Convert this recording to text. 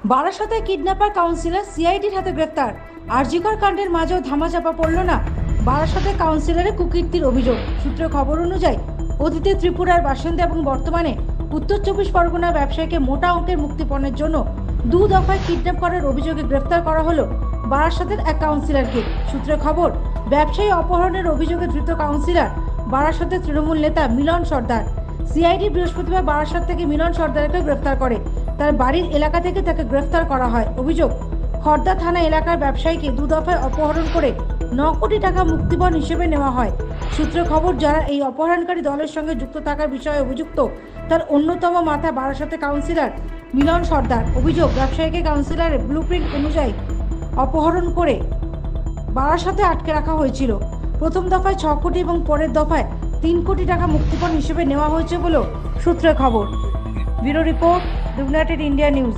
বারাসতে kidnapper councillor সিআইডির হাতে গ্রেফতার। আরজিকর কাণ্ডের মাঝেও ধামাচাপা পড়ল না বারাসতে কাউন্সিলরের কুকীর্তির অভিযোগ। সূত্রে খবর অনুযায়ী অতীতে ত্রিপুরার বাসিন্দা এবং বর্তমানে উত্তর 24 পরগনা ব্যবসায়ীকে মোটা অঙ্কের মুক্তিপণের জন্য 2 দফায় কিডন্যাপ করার অভিযোগে গ্রেফতার করা হলো বারাসতের এক কাউন্সিলরকে। সূত্রে খবর, ব্যবসায়ী অপহরণের অভিযোগে ধৃত কাউন্সিলর বারাসতের তৃণমূল নেতা মিলন সর্দার। সিআইডি বৃহস্পতিবার বারাসত থেকে মিলন সর্দারকে গ্রেফতার করে। তার বাড়ির এলাকা থেকে তাকে গ্রেফতার করা হয়। অভিযোগ, খড়দা থানা এলাকার ব্যবসায়ীকে 2 দফায় অপহরণ করে 9 কোটি টাকা মুক্তিপণ হিসেবে নেওয়া হয়। সূত্রে খবর, যারা এই অপহরণকারী দলের সঙ্গে যুক্ত থাকার বিষয়ে অভিযুক্ত তার অন্যতম মাথা বারাসতে কাউন্সিলর মিলন সর্দার। অভিযোগ, ব্যবসায়ীকে কাউন্সিলরের ব্লুপ্রিন্ট অনুযায়ী অপহরণ করে বারাসতে আটকে রাখা হয়েছিল। প্রথম দফায় 6 কোটি এবং পরের দফায় 3 কোটি টাকা মুক্তিপণ হিসেবে নেওয়া হয়েছে বলেও সূত্রে খবর। Bureau report, United India news.